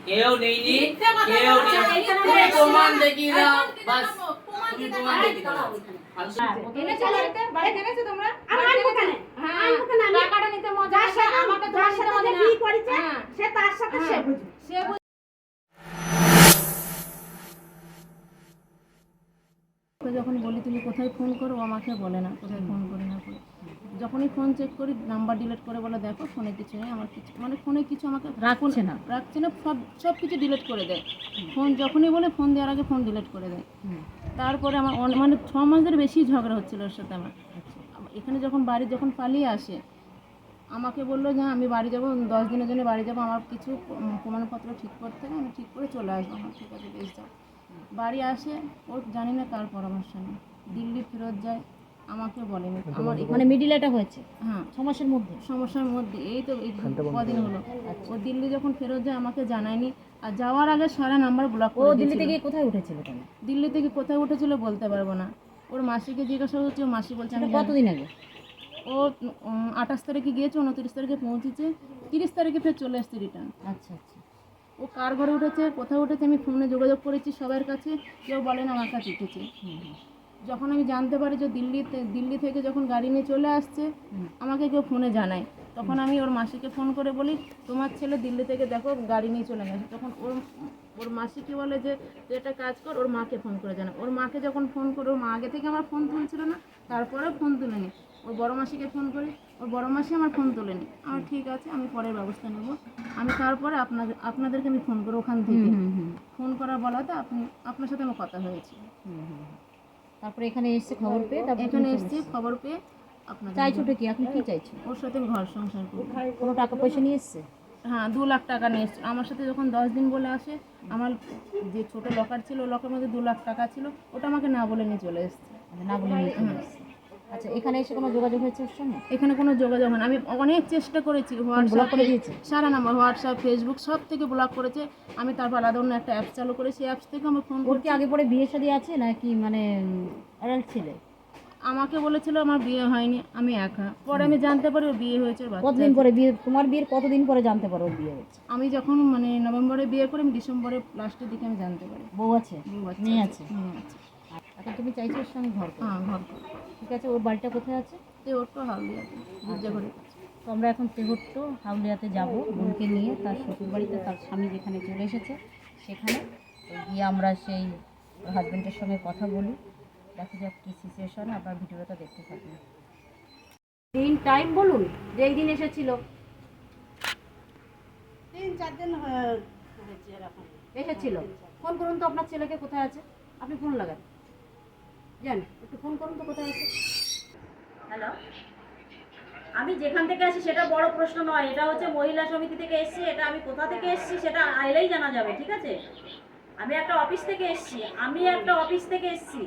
কেউ নেইনি, কেউ নেই। তুমি প্রমাণ দেখিয়ে দাও, বাস তুমি প্রমাণ দেখিয়ে দাও। এনেছো বাড়িতে? বাড়িতে এনেছো তোমরা? আমার দোকানে। হ্যাঁ, টাকাটা নিতে মজা আসে, আমাকে যার তোমার সাথে নিতে যে মজা বিয়ে না। করেছে হ্যাঁ, সে তার সাথে সে বুঝবে। সে ওকে যখন বলি তুমি কোথায় ফোন করো, ও আমাকে বলে না কোথায় ফোন করি না করে। যখনই ফোন চেক করি নাম্বার ডিলিট করে বলে দেখো ফোনে কিছু নেই, আমার কিছু মানে ফোনে কিছু আমাকে রাখছে না সব কিছু ডিলিট করে দেয়। ফোন যখনই বলে ফোন দেওয়ার আগে ফোন ডিলিট করে দেয়। তারপরে আমার মানে 6 মাসের বেশি ঝগড়া হচ্ছিল ওর সাথে আমার। এখানে যখন যখন পালিয়ে আসে আমাকে বললো যে আমি বাড়ি যাবো, 10 দিনের জন্য বাড়ি যাবো, আমার কিছু প্রমাণপত্র ঠিক করতে হবে, আমি ঠিক করে চলে আসবো। আমার ঠিক আছে বেশ যাও। বাড়ি আসে ওর জানি না কার পরামর্শ নেই, দিল্লি ফেরত যায়, আমাকে বলেনি। আমার মানে মিডিল এটা হয়েছে হ্যাঁ 6 মাসের মধ্যে। সমস্যার মধ্যে এই তো এই কদিন হলো। ও দিল্লি যখন ফেরত যায় আমাকে জানায়নি, আর যাওয়ার আগে সারা নাম্বার ব্লক ও করে দিল্লি দিয়েছিল। থেকে কোথায় উঠেছিল তাহলে? দিল্লি থেকে কোথায় উঠেছিল বলতে পারবো না। ওর মাসিকে জিজ্ঞাসা করছে, ও মাসি বলছে আমি জানি না। কতদিন আগে? ও 28 তারিখে গিয়েছে, 29 তারিখে পৌঁছেছে, 30 তারিখে ফের চলে এসছে রিটার্ন। আচ্ছা আচ্ছা। ও কার ঘরে উঠেছে কোথায় উঠেছে আমি ফোনে যোগাযোগ করেছি সবার কাছে, কেউ বলেন আমার কাছে উঠেছে। যখন আমি জানতে পারি যে দিল্লি থেকে যখন গাড়ি নিয়ে চলে আসছে আমাকে কেউ ফোনে জানায়, তখন আমি ওর মাসিকে ফোন করে বলি তোমার ছেলে দিল্লি থেকে দেখো গাড়ি নিয়ে চলে গেছে। তখন ওর মাসি কি বলে যে তুই একটা কাজ কর, ওর মাকে ফোন করে জানা। ওর মাকে যখন ফোন করে, ওর মা আগে থেকে আমার ফোন তুলছিল না, তারপরে ফোন তুলেনি। ওর বড় মাসিকে ফোন করি, ওর বড় মাসি আমার ফোন তোলেনি। আমার ঠিক আছে আমি পরের ব্যবস্থা নেব। আমি তারপরে আপনাদেরকে আমি ফোন করি ওখান থেকে। ফোন করা বলাতে আপনার সাথে আমার কথা হয়েছে। তারপরে এখানে এসে খবর পেয়ে তারপর এখানে এসেছি খবর পেয়ে আপনাদের চাইছোটা কি? আপনি কি চাইছেন? ওর সাথে আমি ঘর সংসার করি। কোনো টাকা পয়সা নিয়ে এসছে? হ্যাঁ 2 লাখ টাকা নিয়ে এসছে আমার সাথে। যখন 10 দিন বলে আসে, আমার যে ছোট লকার ছিল লকার মধ্যে 2 লাখ টাকা ছিল, ওটা আমাকে না বলে নিয়ে চলে এসছে। না বলে নিয়ে চলে এসছে। আচ্ছা, এখানে এসে কোনো যোগাযোগ হয়েছে ওর সঙ্গে? এখানে কোনো যোগাযোগ হয় না। আমি অনেক চেষ্টা করেছি, ব্লক হোয়াটসঅ্যাপ করে দিয়েছে? সারা নাম্বার হোয়াটসঅ্যাপ ফেসবুক সব থেকে ব্লক করেছে। আমি তারপর আলাদা অন্য একটা অ্যাপস চালু করে সেই অ্যাপস থেকে আমার ফোন ওর করছি। কি আগে পরে বিয়ে শাদী আছে নাকি মানে অ্যাডাল্ট ছেলে? আমাকে বলেছিল আমার বিয়ে হয়নি, আমি একা। পরে আমি জানতে পারি ওর বিয়ে হয়েছে, ওর বাচ্চা কতদিন আছে। পরে বিয়ে? তোমার বিয়ের কতদিন পরে জানতে পারো ওর বিয়ে হয়েছে? আমি যখন মানে নভেম্বরে বিয়ে করি, আমি ডিসেম্বরের লাস্টের দিকে আমি জানতে পারি। বউ আছে? বউ বাচ্চা মেয়ে আছে? মেয়ে আছে। এখন তুমি চাইছো ওর সঙ্গে ঘর করো? হ্যাঁ ঘর করি। ঠিক আছে, ওর বাড়িটা কোথায় আছে? ওর তো হাওড়ি আছে, গির্জাঘরে। তো আমরা এখন তেহট্ট হাউলিয়াতে যাব বোনকে নিয়ে, তার শ্বশুর বাড়িতে তার স্বামী যেখানে চলে এসেছে সেখানে। তো গিয়ে আমরা সেই হাজব্যান্ডের সঙ্গে কথা বলি, দেখা যাক কী সিচুয়েশন। আপনার ভিডিওটা দেখতে থাকুন। দিন টাইম বলুন যে এই দিন এসেছিল। 3-4 দিন হয়েছে এরকম। এসেছিল। ফোন করুন তো আপনার ছেলেকে, কোথায় আছে? আপনি ফোন লাগান, জান একটু ফোন করুন তো কোথায় আছে। হ্যালো, আমি যেখান থেকে আসি সেটা বড় প্রশ্ন নয়, এটা হচ্ছে মহিলা সমিতি থেকে এসেছি। এটা আমি কোথা থেকে এসেছি সেটা আইলেই জানা যাবে, ঠিক আছে? আমি একটা অফিস থেকে এসেছি।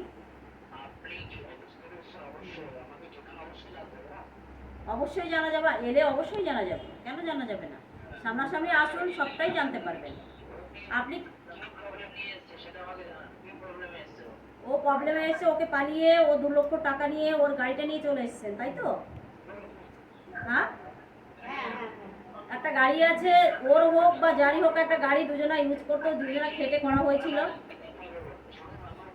অবশ্যই জানা যাবে, এলে অবশ্যই জানা যাবে। কেন জানা যাবে না? সামনাসামনি আসুন, সবটাই জানতে পারবেন আপনি। ও প্রবলেমে এসে ওকে পালিয়ে ও 2 লক্ষ টাকা নিয়ে ওর গাড়িটা নিয়ে চলে এসেছেন, তাই তো? হ্যাঁ, একটা গাড়ি আছে, ওর হোক বা যারই হোক একটা গাড়ি দুজনা ইউজ করতো, দুজনা খেটে করা হয়েছিল।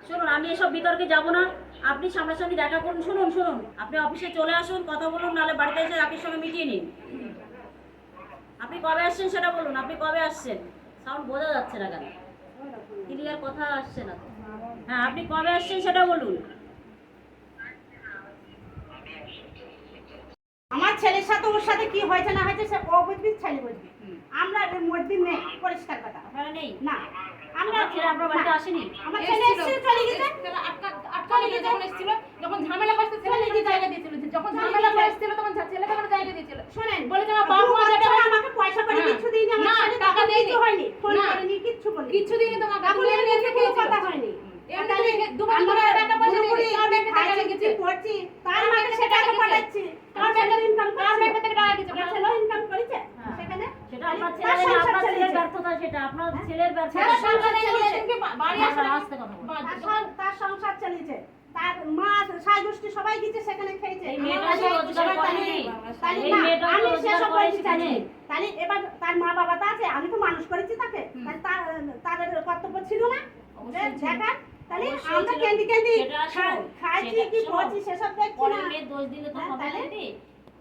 শুনুন, আমি এসব বিতর্কে যাব না, আপনি সামনাসামনি দেখা করুন। শুনুন, আপনি অফিসে চলে আসুন, কথা বলুন, নাহলে বাড়িতে এসে রাকির সঙ্গে মিটিয়ে নিন। আপনি কবে আসছেন সেটা বলুন, আপনি কবে আসছেন? সাউন্ড বোঝা যাচ্ছে না কেন? ক্লিয়ার কথা আসছে না তো। হ্যাঁ, আপনি কবে আসছেন সেটা বলুন। আমার ছেলের সাথে ওর সাথে কি হয়েছে না হয়েছে সে ও বুঝবি, ছেলে বুঝবি। আমরা এর মধ্যে নেই, পরিষ্কার কথা। আপনারা নেই? না, আমরা ছেলে আপনার বাড়িতে আসেনি? আমার ছেলে এসে চলে গেছে। আটকা লেগে যখন এসেছিল, যখন ঝামেলা করতে ছেলেকে জায়গা দিয়েছিল, যখন ঝামেলা করেছিল তখন ছেলেকে আমার জায়গা দিয়েছিল। শোনেন, বলে যে আমার বাপ মা যেটা হয় আমাকে পয়সা করে হ্যাঁ। কিছু দিইনি, আমার না, ছেলে টাকা দেয়নি। হয়নি, ফোন না। করেনি, কিচ্ছু বলেনি। কিচ্ছু দিনই তোমাকে। এখন তুমি এর এমনি মধ্যে কোনো খেয়েছো। কথা হয়নি। এমনি তুমি 2 বছর ধরে টাকা পয়সা নিয়ে গেছি, কার ব্যাংকে টাকা লেগেছে? পড়ছি, তার মাকে সে টাকা পাঠাচ্ছি। কার ব্যাংকে ইনকাম কার ব্যাংকে থেকে টাকা গেছে? আমার ছেলে ইনকাম করেছে সেখানে। সেটা আপনার তার ছেলের, সংসার আপনার ছেলের চালিয়েছে। ব্যর্থতা, সেটা আপনার ছেলের ব্যর্থতা। ছেলের সংসার নিয়ে বলে তুমি বাড়ি আসো না। আসতে কথা বলুন। তার সংসার চালিয়েছে। তার মা সাই গোষ্ঠী সবাই গেছে সেখানে খেয়েছে। এই মেয়েটা আমার তো বাড়ি রোজগার সবাই করেনি। তাহলে এই না, মেয়েটা তো আমি রোজগার সেসব করেনি, বলতে চাইছি। জানি। তাহলে এবার তার মা বাবা তো আছে, আমি তো মানুষ করেছি তাকে, তাহলে তাদের কর্তব্য ছিল না যে দেখার? তাহলে অবশ্যই আমরা ছিল। কেন্দ্রে কেন্দ্রে সেটা শোনো, খাইছি সেটা কি শোনো। করছি সেসব দেখছি পরের না। মেয়ের দোষ দিলে তো হ্যাঁ, হবে না তাহলে? দিদি।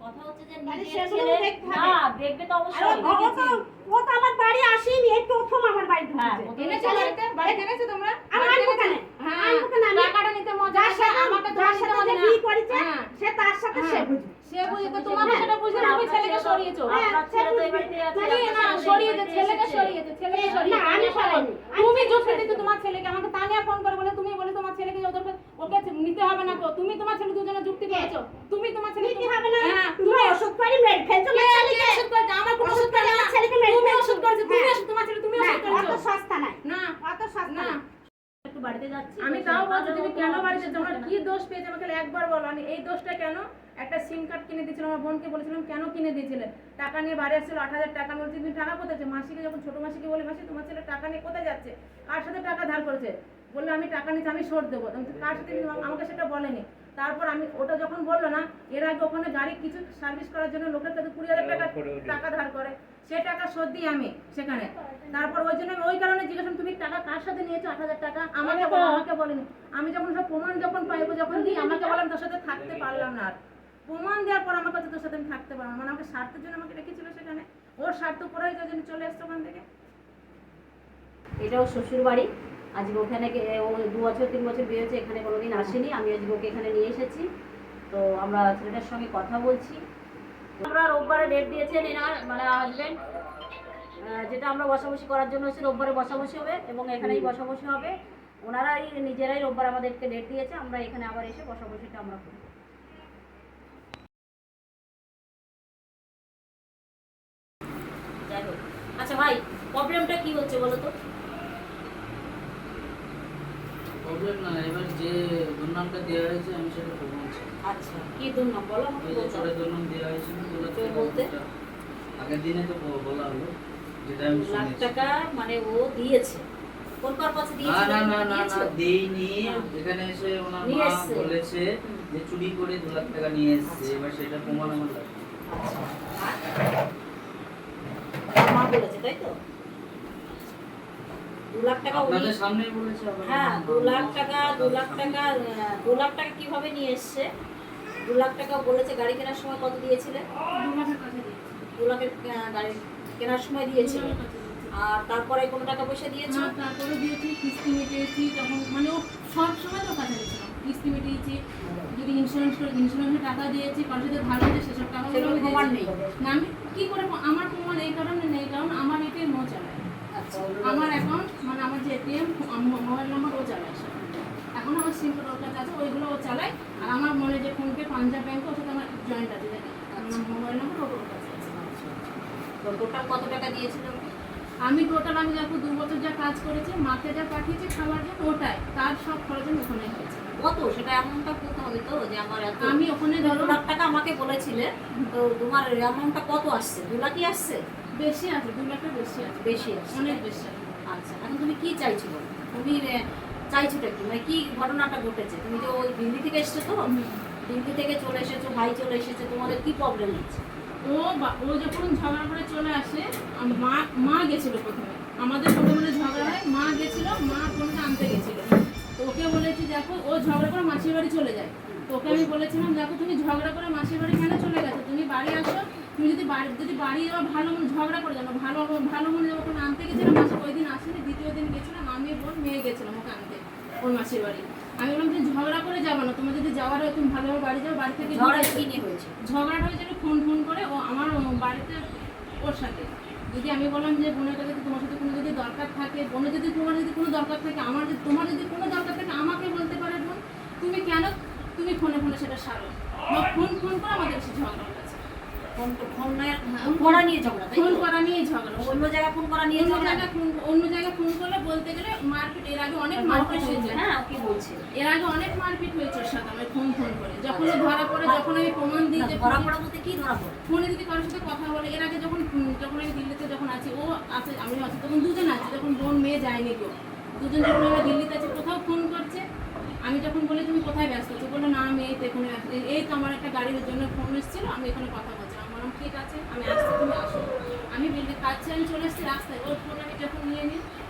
কথা হচ্ছে যে তাহলে নিজের সেগুলো ছেলে দেখতে না হবে। দেখবে তো আর অবশ্যই। ও তো আমার বাড়ি আসেনি, এই প্রথম আমার বাড়ি হ্যাঁ, ঢুকেছে। এনেছো বাড়িতে? বাড়িতে এনেছো তোমরা? আমি বাড়িতে আনবো কেন? এনেছো? হ্যাঁ, আনবো কেন আমি? টাকাটা নিতে মজা যার আসে, সাথে আমাকে যার তোমার নিতে সাথে মজা যে না। বিয়ে করেছে হ্যাঁ, সে তার সাথে সে হ্যাঁ। বুঝবে। সে বুঝে তো তোমাকে সেটা বুঝে না, তুমি ছেলেকে সরিয়েছো। হ্যাঁ, আপনার ছেলে তো এই বাড়িতে আছে, না, আপনার ছেলে তো এই সরিয়েছে, বাড়িতে ছেলেকে এসেছে। সরিয়েছে, ছেলেকে না, সরিয়েছে। আমি সরাইনি। তুমি যুক্তি দিতে তোমার ছেলেকে, আমাকে তানিয়া ফোন করে বলে তুমি বলে তোমার ছেলেকে যে ওকে নিতে হবে না গো। তুমি তোমার ছেলে দুজনে যুক্তি পেয়েছো। তুমি তোমার ছেলে নিতে হবে না। হ্যাঁ, তুমি ওষুধ করে মেরে ফেলছো না কে ছেলেকে। ওষুধ করেছে? আমার কোনো ওষুধ ওষুধ করে করে না। আমার ছেলেকে মেরে তুমি ফেলছো। ওষুধ করেছো, তুমি হ্যাঁ। ওষুধ, তোমার ছেলে তুমি না, ওষুধ অত করেছো। সস্তা নাই, না, অত সস্তা না। না। একটু বাড়িতে যাচ্ছি। আমি তাও বলছি তুমি কেন বাড়িতে তোমার কি দোষ পেয়েছে আমাকে একবার বলো। আমি এই দোষটা কেন? একটা সিম কার্ড কিনে দিয়েছিলাম আমার বোনকে, বলেছিলাম কেন কিনে দিয়েছিলে? টাকা নিয়ে বাড়ি আসছিল 8,000 টাকা, আমি বলছি তুমি টাকা কোথায় আছে? মাসিকে যখন ছোট মাসিকে বলি মাসি তোমার ছেলে টাকা নিয়ে কোথায় যাচ্ছে, কার সাথে টাকা ধার করেছে, বললো আমি টাকা নিচ্ছি আমি শোধ দেবো। আমি বলছি, কার সাথে? আমাকে সেটা বলেনি। তারপর আমি ওটা যখন বললো না, এর আগে ওখানে গাড়ি কিছু সার্ভিস করার জন্য লোকের কাছে 20,000 টাকা ধার করে, সে টাকা শোধ দিই আমি সেখানে। তারপর ওই জন্য আমি ওই কারণে জিজ্ঞাসা তুমি টাকা কার সাথে নিয়েছো 8,000 টাকা? আমাকে বলো, আমাকে বলেনি। আমি যখন সব প্রমাণ যখন পাইবো যখন দিই আমাকে বললাম তোর সাথে থাকতে পারলাম না। আর প্রমাণ দেওয়ার পর আমাকে তোর সাথে আমি থাকতে পারলাম না। মানে আমাকে স্বার্থের জন্য আমাকে রেখেছিল সেখানে, ওর স্বার্থ করেই তো জন্য চলে এসছে ওখান থেকে। এটাও শ্বশুর বাড়ি। আজকে ওখানে ও 2 বছর 3 বছর বিয়ে হয়েছে, এখানে কোনোদিন আসেনি। আমি আজকে ওকে এখানে নিয়ে এসেছি। তো আমরা ছেলেটার সঙ্গে কথা বলছি। আমরা রোববারে ডেট দিয়েছেন এনার মানে হাজবেন্ড, যেটা আমরা বসাবসি করার জন্য হচ্ছে রোববারে বসাবসি হবে এবং এখানেই বসাবসি হবে। ওনারাই নিজেরাই রোববার আমাদেরকে ডেট দিয়েছে, আমরা এখানে আবার এসে বসাবসিটা আমরা করি। যাই হোক, আচ্ছা ভাই প্রবলেমটা কি হচ্ছে বলো তো? প্রবলেম না, এবার যে দুর্নামটা দেওয়া হয়েছে আমি সেটা প্রমাণ চাই। আচ্ছা কি দুর্নাম বলো আমাকে ওই যে বলতে চোরের দুর্নাম দেওয়া হয়েছিল চোর বলতে? আগের দিনে তো বলা হলো, যেটা আমি 2 লাখ শুনেছি। টাকা মানে ও দিয়েছে, কোন পারপাসে না দিয়েছে? না না না না দেইনি। এখানে এসে ওনার নিয়ে মা এসছে। বলেছে যে চুরি করে 2 লাখ টাকা নিয়ে এসেছে, এবার সেটা প্রমাণ আমার লাগবে। মা বলেছে তাই তো? 2 লাখ টাকা উনি আপনাদের সামনেই বলেছে আবার। হ্যাঁ 2 লাখ টাকা 2 লাখ টাকা 2 লাখ টাকা কিভাবে নিয়ে এসছে? 2 লাখ টাকা বলেছে। গাড়ি কেনার সময় কত দিয়েছিলে? 2 মাসের কাছে দিয়েছি। 2 লাখের গাড়ি কেনার সময় দিয়েছিলে। আর তারপরে কোনো টাকা পয়সা দিয়েছো? হ্যাঁ, তারপরে দিয়েছি, কিস্তি মিটিয়েছি তখন, মানে ও সব সময় তো কাছে গেছিলাম, কিস্তি মিটিয়েছি, যদি ইন্স্যুরেন্সের টাকা দিয়েছি, কারোর সাথে ধার হয়েছে সেসব টাকা সেগুলো প্রমাণ নেই। না আমি কি করে আমার প্রমাণ এই কারণে নেই, কারণ আমার এটিএম ও চালায়, আচ্ছা আমার অ্যাকাউন্ট মানে আমার যে এটিএম মোবাইল নাম্বার ও চালায় সেটা। এখন আমার সিম কার্ড ওর কাছে আছে, ওইগুলো ও চালায়। আর আমার মনে যে ফোনপে পাঞ্জাব ব্যাংকে ওর সাথে আমার জয়েন্ট আছে, আমার মোবাইল নাম্বার ওর কাছে আছে। তো টোটাল কত টাকা দিয়েছিল? আমি টোটাল আমি যখন 2 বছর যা কাজ করেছি, মাকে যা পাঠিয়েছি খাবার জন্য ওটাই, তার সব খরচ আমি ওখানে হয়েছে। কত সেটা অ্যামাউন্টটা বলতে হবে তো, যে আমার এত আমি ওখানে 2 ধরো লাখ টাকা আমাকে বলেছিলে, তো তোমার অ্যামাউন্টটা কত আসছে? 2 লাখই আসছে? বেশি আছে, 2 লাখের বেশি আছে, বেশি আসছে। অনেক বেশি আছে। আচ্ছা এখন তুমি কি চাইছো বলো? তুমি চাইছোটা কি, মানে কি ঘটনাটা ঘটেছে? তুমি তো ওই দিল্লি থেকে এসছো তো, দিল্লি থেকে চলে এসেছো, ভাই চলে এসেছে, তোমাদের কি প্রবলেম হচ্ছে? ও যখন ঝগড়া করে চলে আসে, মা গেছিল প্রথমে, আমাদের প্রথমে ঝগড়া হয়, মা গেছিল, মা ফোনটা আনতে গেছিল। তো ওকে বলেছি দেখো ও ঝগড়া করে মাসির বাড়ি চলে যায়। তো ওকে আমি বলেছিলাম দেখো তুমি ঝগড়া করে মাসির বাড়ি কেন চলে গেছো, তুমি বাড়ি আসো, তুমি যদি বাড়ি যাওয়া ভালো মনে ঝগড়া করে যাবো, ভালো মনে যাবো, ওখানে আনতে গেছিলাম, মাসি ওই দিন আসেনি, দ্বিতীয় দিন গেছিলাম, আমি বোন মেয়ে গেছিলাম ওকে আনতে ওর মাসির বাড়ি। আমি বললাম যে ঝগড়া করে যাবো না, তোমার যদি যাওয়ার হয় তুমি ভালোভাবে বাড়ি যাও, বাড়ি থেকে ঝগড়া কি নিয়ে হয়েছে? ঝগড়াটা হয়েছিল ফোন করে ও আমার বাড়িতে ওর সাথে। যদি আমি বললাম যে বোনের কাছে তোমার সাথে কোনো যদি দরকার থাকে, বোনের যদি তোমার যদি কোনো দরকার থাকে, তোমার যদি কোনো দরকার থাকে আমাকে বলতে পারে বোন, তুমি কেন তুমি ফোনে সেটা সারো, বা ফোন করে আমাদের এসে ঝগড়া হয়েছে। ফোন করা নিয়ে ঝগড়া, তাই ফোন তো? করা নিয়ে ঝগড়া, অন্য জায়গায় ফোন করা নিয়ে ঝগড়া? অন্য জায়গায় ফোন করলে বলতে গেলে মারপিট, এর আগে অনেক মারপিট হয়েছে। হ্যাঁ কি বলছে? এর আগে অনেক মারপিট হয়েছে ওর সাথে আমার ফোন করে, যখন ও ধরা পড়ে, যখন আমি প্রমাণ দিই যে ধরা পড়া বলতে কি ধরা পড়ে? ফোনে যদি কারোর সাথে কথা বলে, এর আগে যখন আমি দিল্লিতে যখন আছি, ও আছে আমি আছি, তখন দুজন আছি, যখন বোন মেয়ে যায়নি কেউ, দুজন যখন আমরা দিল্লিতে আছি, কোথাও ফোন করছে, আমি যখন বলি তুমি কোথায় ব্যস্ত আছো, বললো না আমি এই তো এখানে ব্যস্ত, এই তো আমার একটা গাড়ির জন্য ফোন এসেছিল, আমি এখানে কথা বলছিলাম। আমি বললাম ঠিক আছে আমি আসছি, তুমি আসো। আমি বিল্ডিং কাজ ছেড়ে আমি চলে এসেছি রাস্তায়, ওর ফোন আমি যখন নিয়ে নিই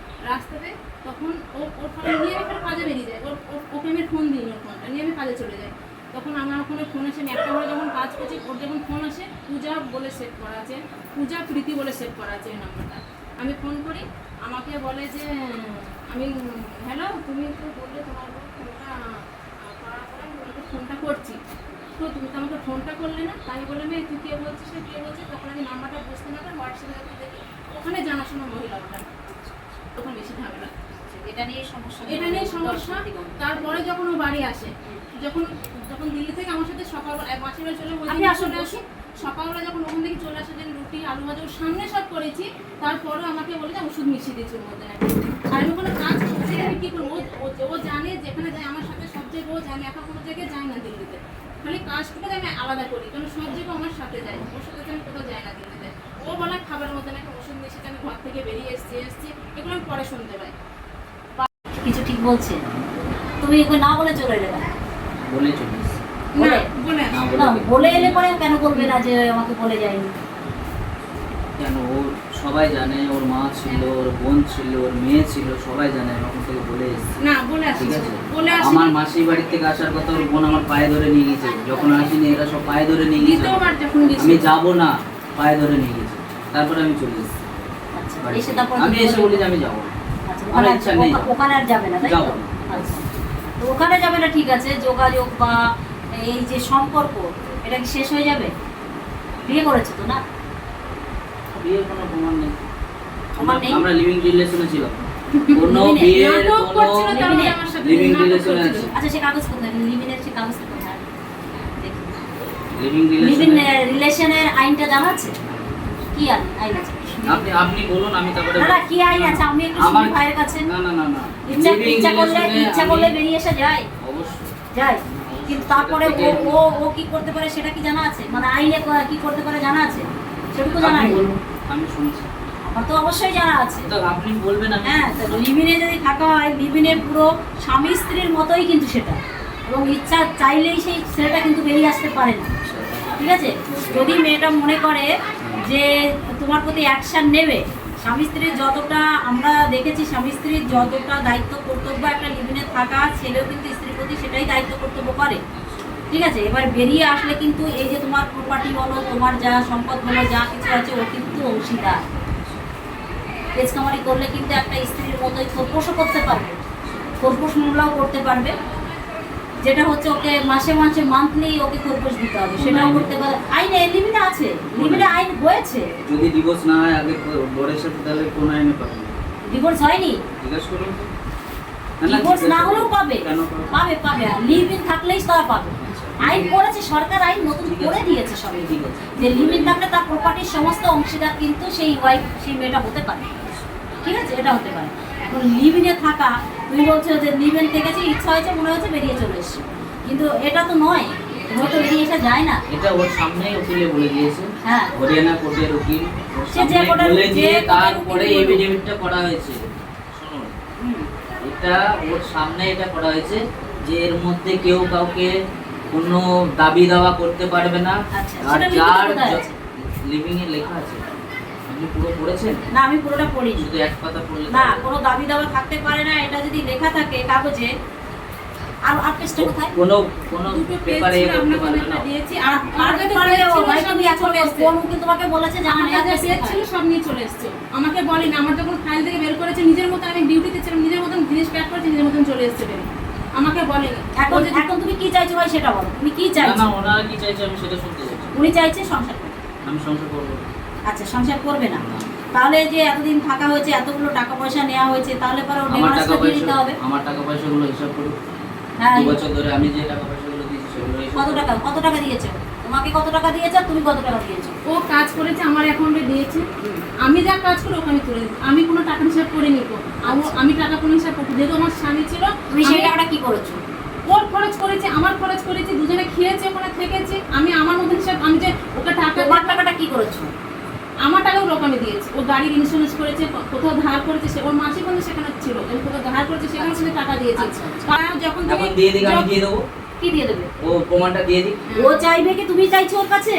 রাস্তাতে, তখন ওর ফোন নিয়ে আমি এখানে কাজে বেরিয়ে যাই, ওকে আমি ফোন দিই, ওর ফোনটা নিয়ে আমি কাজে চলে যাই। তখন আমার ওখানে ফোন আসে, আমি একটা ঘরে যখন কাজ করছি ওর যখন ফোন আসে, পূজা বলে সেভ করা আছে, পূজা প্রীতি বলে সেভ করা আছে এই নাম্বারটা। আমি ফোন করি, আমাকে বলে যে আমি হ্যালো, তুমি তো বললে তোমার ফোনটা করার পরে আমি তোমাকে ফোনটা করছি, তো তুমি তো আমাকে ফোনটা করলে না। তাই বলে আমি তুই কে বলছিস, সে কে বলছিস, তখন আমি নাম্বারটা বুঝতে না পারি, হোয়াটসঅ্যাপে যখন দেখি ওখানে জানাশোনা মহিলা, তখন বেশি ঝামেলা, এটা নিয়ে সমস্যা, এটা নিয়ে সমস্যা। তারপরে যখন ও বাড়ি আসে, যখন যখন দিল্লি থেকে আমার সাথে সকালবেলা মাসির বাড়ি চলে আপনি আসুন, চলে আসি, সকালবেলা যখন ওখান থেকে চলে আসে, যে রুটি আলু ভাজা ওর সামনে সব করেছি, তারপরে আমাকে বলে যে ওষুধ মিশিয়ে দিয়েছে ওর মধ্যে নাকি। আর আমি কোনো কাজ করছি আমি কী করবো, ও জানে যেখানে যায় আমার সাথে সব জায়গায় ও যায়, আমি একা কোনো জায়গায় যাই না দিল্লিতে, খালি কাজটুকু আমি আলাদা করি, কারণ সব জায়গায় আমার সাথে যায়, ওর সাথে আমি কোথাও যাই না দিল্লিতে। ও বলে খাবারের মধ্যে নাকি ওষুধ মিশিয়ে আমি ঘর থেকে বেরিয়ে এসছি, এগুলো আমি পরে শুনতে পাই। কিছু ঠিক বলছে, তুমি এগুলো না বলে চলে এলে কেন? বলে চলিস না বলে না না, বলে বলে এলে পরে কেন বলবে না যে আমাকে বলে যায়নি? কেন, ও সবাই জানে, ওর মা ছিল, ওর বোন ছিল, ওর মেয়ে ছিল, সবাই জানে আমি ওখান থেকে বলে এসেছি। না বলে আসি, ঠিক আছে, বলে আসি। আমার মাসির বাড়ি থেকে আসার কথা ওর বোন আমার পায়ে ধরে নিয়ে গেছে, যখন আসিনি এরা সব পায়ে ধরে নিয়ে গেছে, দ্বিতীয়বার যখন গেছি আমি যাবো না, পায়ে ধরে নিয়ে গেছে, তারপরে আমি চলে এসেছি আচ্ছা, বাড়িতে। এসে তারপর আমি এসে বলি যে আমি যাবো না। আচ্ছা, আমার ওখানে ইচ্ছা নেই। ওখানে আর যাবে না, তাই তো? যাবো না। আচ্ছা, তো ওখানে যাবে না, ঠিক আছে, যোগাযোগ বা এই যে সম্পর্ক, এটা কি শেষ হয়ে যাবে? বিয়ে করেছে তো না? বিয়ের কোনো প্রমাণ নেই, প্রমাণ নেই? আমরা লিভিং রিলেশনে ছিলাম, কোনো Living-এ? বিয়ের নাটক কোনো করছিল তাহলে আমার সাথে, লিভিং নাটক রিলেশনে করছিল। আছে, আচ্ছা, সে কাগজ কোথায়? লিভিনের সে কাগজ কোথায়? দেখি। লিভিং লিভিং রিলেশনে। রিলেশনের আইনটা জানা আছে? কি আইন আছে? আপনি বলুন, আমি তারপরে না না, কি আইন আছে? আমি একটু শুনি আমার ভাইয়ের কাছে। না না না না ইচ্ছা লিভিং ইচ্ছা করলে রিলেশনে ইচ্ছা করলে বেরিয়ে এসে যায়, অবশ্যই যায়, কিন্তু তারপরে ও কি করতে পারে সেটা কি জানা আছে? মানে আইনে কি করতে পারে জানা আছে? সেটুকু জানা আপনি নেই। বলুন, আমি শুনছি। আমার তো অবশ্যই জানা আছে। তো আপনি বলবেন, আমি হ্যাঁ, তো লিভিনে যদি থাকা হয়, লিভিনে পুরো স্বামী স্ত্রীর মতোই কিন্তু সেটা, এবং ইচ্ছা চাইলেই সেই ছেলেটা কিন্তু বেরিয়ে আসতে পারে না, ঠিক আছে? যদি মেয়েটা মনে করে যে তোমার প্রতি অ্যাকশন নেবে, স্বামী স্ত্রীর যতটা আমরা দেখেছি, স্বামী স্ত্রীর যতটা দায়িত্ব কর্তব্য একটা লিভিনে থাকা, ছেলেও কিন্তু স্ত্রীর প্রতি সেটাই দায়িত্ব কর্তব্য করে, ঠিক আছে? এবার বেরিয়ে আসলে কিন্তু এই যে তোমার প্রপার্টি বলো, তোমার যা সম্পদ বলো, যা কিছু আছে, ও কিন্তু অংশীদার। পেজ কামারি করলে কিন্তু একটা স্ত্রীর মতোই খোরপোশও করতে পারবে, খোরপোশ মামলাও করতে পারবে, যেটা হচ্ছে ওকে মাসে মাসে মান্থলি ওকে খোরপোশ দিতে হবে, সেটাও করতে পারে। আইনে লিমিটে আছে, লিমিটে আইন হয়েছে। যদি ডিভোর্স না হয় আগে বোর্ডের সাথে, তাহলে কোন আইনে পাবেন? ডিভোর্স হয়নি, জিজ্ঞেস করুন তো। ডিভোর্স না হলেও পাবে, কেন পাবে পাবে, লিভ ইন থাকলেই তারা পাবে। আইন করেছে সরকার, আইন নতুন ঠিক আছে। করে দিয়েছে সবাই, ঠিক আছে। যে লিমিট থাকলে তার প্রপার্টির সমস্ত অংশীদার কিন্তু সেই ওয়াইফ, সেই মেয়েটা হতে পারে, ঠিক আছে? এটা হতে পারে। এখন লিভিনে থাকা, তুমি বলছো যে লিভিন থেকেছে, ইচ্ছা হয়েছে, মনে হচ্ছে বেরিয়ে চলে এসছে, কিন্তু এটা তো নয়, এভাবে তো বেরিয়ে এসে যায় না। এটা ওর সামনেই উকিলে বলে দিয়েছে, হ্যাঁ, হরিয়ানা কোর্টের উকিল ওর সে যে সামনেই কোর্টের- বলে যে দিয়ে কোর্টের তারপরে উকিল বলুক। এফিডেভিটটা করা হয়েছে। শুনুন, হুম, এটা ওর সামনে এটা করা হয়েছে যে এর মধ্যে কেউ কাউকে কোনো দাবি দাওয়া করতে পারবে না। আচ্ছা, আর সেটা লিখিত যার কোথায় আছে? লিভিং এ লেখা আছে, আপনি পুরো পড়েছেন? না আমি পুরোটা পড়িনি। শুধু এক পাতা পড়লে না, কোনো দাবি দাওয়া থাকতে পারে না, এটা যদি লেখা থাকে কাগজে। আর পেজটা কোথায়? কোনো কোনো দুটো পেজ পেপারে ছিল, করতে আপনাকে পারবে একটা না। দিয়েছি, আর আর পেপারে পেজ ছিল, ভাই, সব তুমি নিয়ে এখন চলে এসছে। কোন উকিল তোমাকে বলেছে যে আমার আমার কাছে পেজ পেজ কোথায়? ছিল, সব নিয়ে চলে এসছে। আমাকে বলেনি, আমার যখন ফাইল থেকে বের করেছে, নিজের মতো আমি ডিউটিতে ছিলাম, নিজের মতন জিনিস প্যাক করেছি, নিজের মতন চলে এসছে বেরিয়ে। আমাকে বলেনি। এখন এখন তুমি কি চাইছো ভাই সেটা বলো, তুমি কি না চাইছো? না, ওনারা কি চাইছে আমি সেটা শুনতে চাইছি। উনি চাইছে সংসার করতে। আমি সংসার করবো না। আচ্ছা, সংসার করবে না, তাহলে যে এতদিন থাকা হয়েছে, এতগুলো টাকা পয়সা নেওয়া হয়েছে, তাহলে পরে ওর আমার ডেমারেজটা টাকা দিয়ে পয়সা, দিতে হবে। আমার টাকা পয়সাগুলো হিসাব করুন। হ্যাঁ, 2 বছর ধরে আমি যে টাকা পয়সাগুলো দিয়েছি সেগুলো হিসাব কত করুন। টাকা, কত টাকা দিয়েছো? তোমাকে কত টাকা দিয়েছে আর তুমি কত টাকা দিয়েছো? ও কাজ করেছে, আমার অ্যাকাউন্টে দিয়েছে, আমি যা কাজ করি ওকে আমি তুলে দিই। আমি কোনো টাকা হিসাব করে নিব, আমি টাকা কোনো হিসাব করতে, যেহেতু আমার স্বামী ছিল, তুমি সেই আমি টাকাটা কি করেছো? ওর খরচ করেছি, আমার খরচ করেছি, দুজনে খেয়েছে, ওখানে থেকেছি। আমি আমার মতন হিসাব, আমি যে ওকে টাকা তোমার টাকাটা কি করেছো? আমার টাকাও লোক আমি দিয়েছি। ও গাড়ির ইন্স্যুরেন্স করেছে, কোথাও ধার করেছে, সে ওর মাসি কিন্তু সেখানে ছিল, ও কোথাও ধার করেছে সেখানে কিন্তু টাকা দিয়েছে। কারণ যখন এখন দিয়ে দিক, আমি দিয়ে দেবো, কি দিয়ে দেবে? ও প্রমাণটা দিয়ে দিক। ও চাইবে কি তুমি চাইছো ওর কাছে?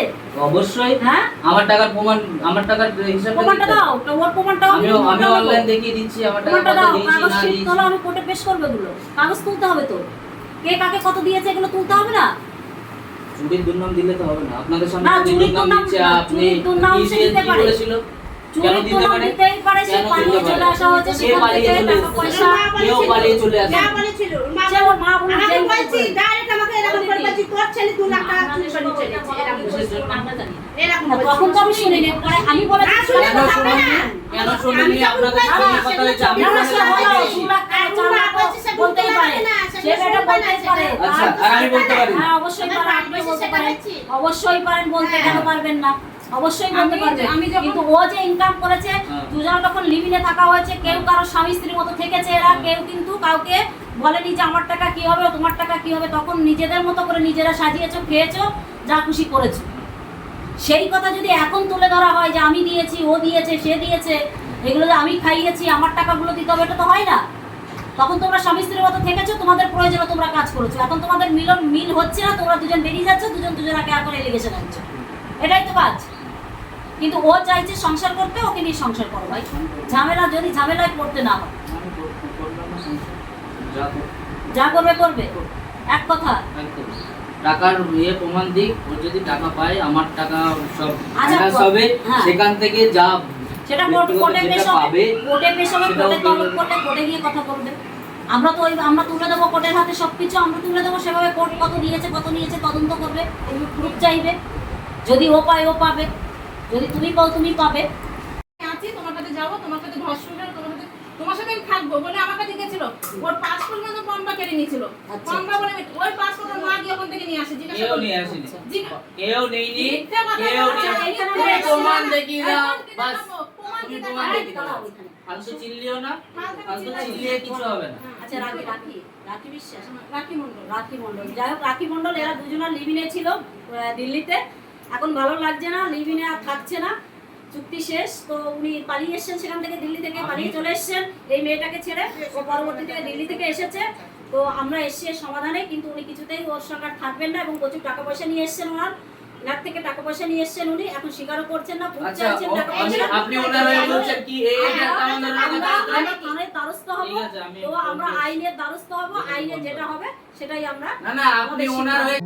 অবশ্যই। হ্যাঁ, আমার টাকার প্রমাণ, আমার টাকার হিসাব প্রমাণটা দাও, তো ওর প্রমাণটাও আমি অনলাইন দেখিয়ে দিচ্ছি আমার টাকা প্রমাণটা কত দাও, দিয়েছি কাগজ না শিট দিয়েছি। তোলো, আমি কোর্টে পেশ করবো এগুলো। কাগজ তুলতে হবে তো, কে কাকে কত দিয়েছে এগুলো তুলতে হবে না? চুরির দুর্নাম দিলে তো হবে না। আপনাদের সামনে না, চুরির চুরির দুর্নাম দুর্নাম দিচ্ছে, না, আপনি চুরির দুর্নাম কি সে দিয়ে- দিতে কি পারে। বলেছিল? কেন চুরির দিতে দুর্নাম পারে? দিতেই পারে, সে কেন পালিয়ে দিতে চলে পারে? আসা হয়েছে, সে সেখান পালিয়ে থেকে চলে টাকা এসেছে। পয়সা কেউ পালিয়ে চলে আসে। যা বলেছিল মা সে ওর মা বলে আমি যেই বলছি বলবে। ডাইরেক্ট আমাকে এরকম করে বলছি তোর ছেলে 2 লাখ টাকা চুরি করে নিয়ে চলেছে এরকম বলছি। এরকম না, তখন তো আমি শুনিনি, পরে আমি বলেছি না, শুনে কেন তো হবে শুনুন? না। কেন শুনুননি? আপনাদের সঙ্গে কথা হয়েছে, আমি না, আপনাদের সে সাথে হলো, বলেছি। 2 লাখ টাকা, 4 লাখ বলতেই পারে, সে বেটা বলতেই পারে। আচ্ছা, আর আমি বলতে পারি? হ্যাঁ, অবশ্যই পারেন, আপনি বলতে পারেন, অবশ্যই পারেন বলতে, কেন পারবেন না? অবশ্যই বলতে পারবেন। আমি যখন- কিন্তু ও যে ইনকাম করেছে, হ্যাঁ। দুজন যখন লিভিনে থাকা হয়েছে, কেউ কারো স্বামী স্ত্রীর মতো থেকেছে এরা, কেউ কিন্তু কাউকে বলেনি যে আমার টাকা কি হবে, তোমার টাকা কি হবে। তখন নিজেদের মতো করে নিজেরা সাজিয়েছো, খেয়েছো, যা খুশি করেছো। সেই কথা যদি এখন তুলে ধরা হয় যে আমি দিয়েছি, ও দিয়েছে, সে দিয়েছে, এগুলো যে আমি খাইয়েছি, আমার টাকাগুলো দিতে হবে, এটা তো হয় না। তখন তোমরা স্বামী স্ত্রীর মতো থেকেছো, তোমাদের প্রয়োজনে তোমরা কাজ করেছো। এখন তোমাদের মিল হচ্ছে না, তোমরা দুজন বেরিয়ে যাচ্ছ, দুজন দুজনকে এখন এলিগেশন আনছো, এটাই তো কাজ। কিন্তু ও চাইছে সংসার করতে, ওকে নিয়ে সংসার করো ভাই। ঝামেলা যদি ঝামেলায় পড়তে না হয়, আমি করলাম না সংসার। যা করবো। যা করবে করবে, এক কথা। একদম। টাকার প্রমাণ দিক, ও যদি টাকা পায়, আমার টাকা সব আচ্ছা, finance হবে, হ্যাঁ। সেখান থেকে যা সেটা ব্যক্তিগত কোর্টে যেটা পেশ হবে, পাবে, কোর্টে পেশ হবে, সেটাও কোর্টে তলব পেয়ে করলে কোর্টে গিয়ে কথা বলবে। আমরা তো আমরা তুলে দেবো কোর্টের হাতে সবকিছু, আমরা তুলে দেবো, সেভাবে কোর্ট কত নিয়েছে কত নিয়েছে তদন্ত করবে, প্রুফ চাইবে। যদি ও পায় ও পাবে, যদি তুমি পাও তুমি পাবে। আছি, তোমার কাছে যাবো, তোমার কাছে ঘর শুনবে, তোমার সাথে আমি থাকবো বলে আমার কাছে গেছিল। ওর পাসপোর্ট মতো ফর্মটা কেড়ে নিয়েছিল। আচ্ছা। ফর্মটা বলে ওই পাসপোর্ট মা গিয়ে ওখান থেকে নিয়ে আসে, জিজ্ঞাসা কেউ করলো। নিয়ে আসেনি। জিজ্ঞা- কেউ নেইনি, মিথ্যা কথা কেউ বলছে, নেই। এইখানে তুমি বলে- প্রমাণ দেখিয়ে দাও, এখন কি বাস। দেখাবো? প্রমাণ তুমি কি প্রমাণ দেখাবো? দেখিয়ে দাও। ফালতু চিল্লিও না, ফালতু চিল্লিয়ে কিছু হবে না। আচ্ছা, রাখি রাখি রাখি বিশ্বাস, রাখি মন্ডল। রাখি মণ্ডল, যাই হোক রাখি মণ্ডল, এরা দুজনা লিভিনে ছিল দিল্লিতে। এখন ভালো লাগছে না, লিভিনে আর থাকছে না, চুক্তি শেষ। তো উনি পালিয়ে এসেছেন সেখান থেকে, দিল্লি থেকে পালিয়ে চলে এসেছেন এই মেয়েটাকে ছেড়ে। ও পরবর্তী থেকে দিল্লি থেকে এসেছে। তো আমরা এসছি এর সমাধানে, কিন্তু উনি কিছুতেই ওর সঙ্গে আর থাকবেন না এবং প্রচুর টাকা পয়সা নিয়ে এসেছেন এনার থেকে টাকা পয়সা নিয়ে এসেছেন উনি। এখন স্বীকারও করছেন না, খুব আচ্ছা, চাইছেন টাকা পয়সা। আপনি ওনার হয়ে বলছেন কি এই টাকা আমাদের আমরা টাকা আমরা থানায় দ্বারস্থ হব। ঠিক আছে, আমি তো আমরা আইনের দ্বারস্থ হব, আইনে যেটা হবে সেটাই আমরা না না, আপনি ওনার হয়ে